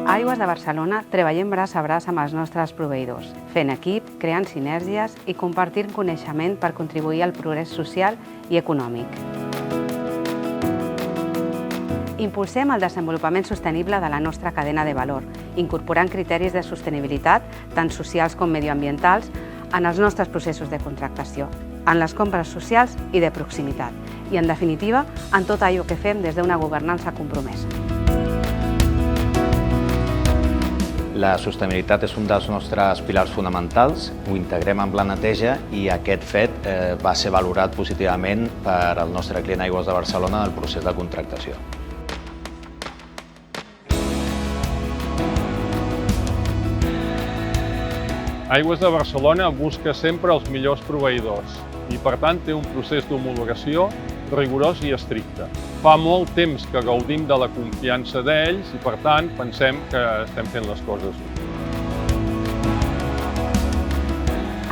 A Aigües de Barcelona treballem braç a braç amb els nostres proveïdors, fent equip, creant sinergies i compartint coneixement per contribuir al progrés social i econòmic. Impulsem el desenvolupament sostenible de la nostra cadena de valor, incorporant criteris de sostenibilitat, tant socials com medioambientals, en els nostres processos de contractació, en les compres socials i de proximitat, i, en definitiva, en tot allò que fem des d'una governança compromesa. La sostenibilitat és un dels nostres pilars fonamentals, ho integrem amb la neteja i aquest fet va ser valorat positivament per al nostre client Aigües de Barcelona en el procés de contractació. Aigües de Barcelona busca sempre els millors proveïdors i, per tant, té un procés d'homologació rigorós i estricte. Fa molt temps que gaudim de la confiança d'ells i, per tant, pensem que estem fent les coses bé.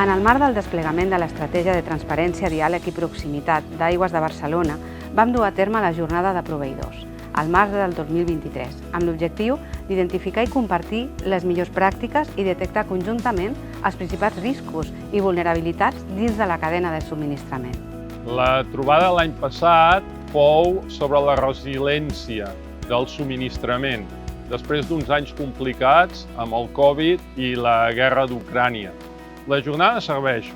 En el marc del desplegament de l'estratègia de transparència, diàleg i proximitat d'Aigües de Barcelona, vam dur a terme la jornada de proveïdors, al març del 2023, amb l'objectiu d'identificar i compartir les millors pràctiques i detectar conjuntament els principals riscos i vulnerabilitats dins de la cadena de subministrament. La trobada l'any passat fou sobre la resiliència del subministrament, després d'uns anys complicats amb el Covid i la guerra d'Ucrània. La jornada serveix,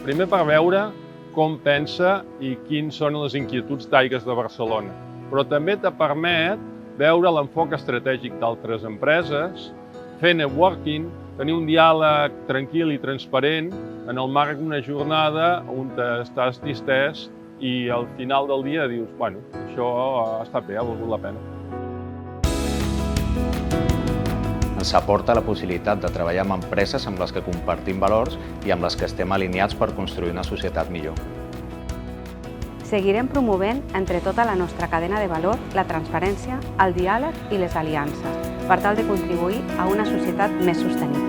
primer per veure com pensa i quins són les inquietuds d'Aigües de Barcelona, però també te permet veure l'enfoc estratègic d'altres empreses, fer networking, tenir un diàleg tranquil i transparent en el marc d'una jornada on estàs distès i al final del dia dius, bueno, això ha estat bé, ha valgut la pena. Ens aporta la possibilitat de treballar amb empreses amb les que compartim valors i amb les que estem alineats per construir una societat millor. Seguirem promovent entre tota la nostra cadena de valor la transparència, el diàleg i les aliances, per tal de contribuir a una societat més sostenible.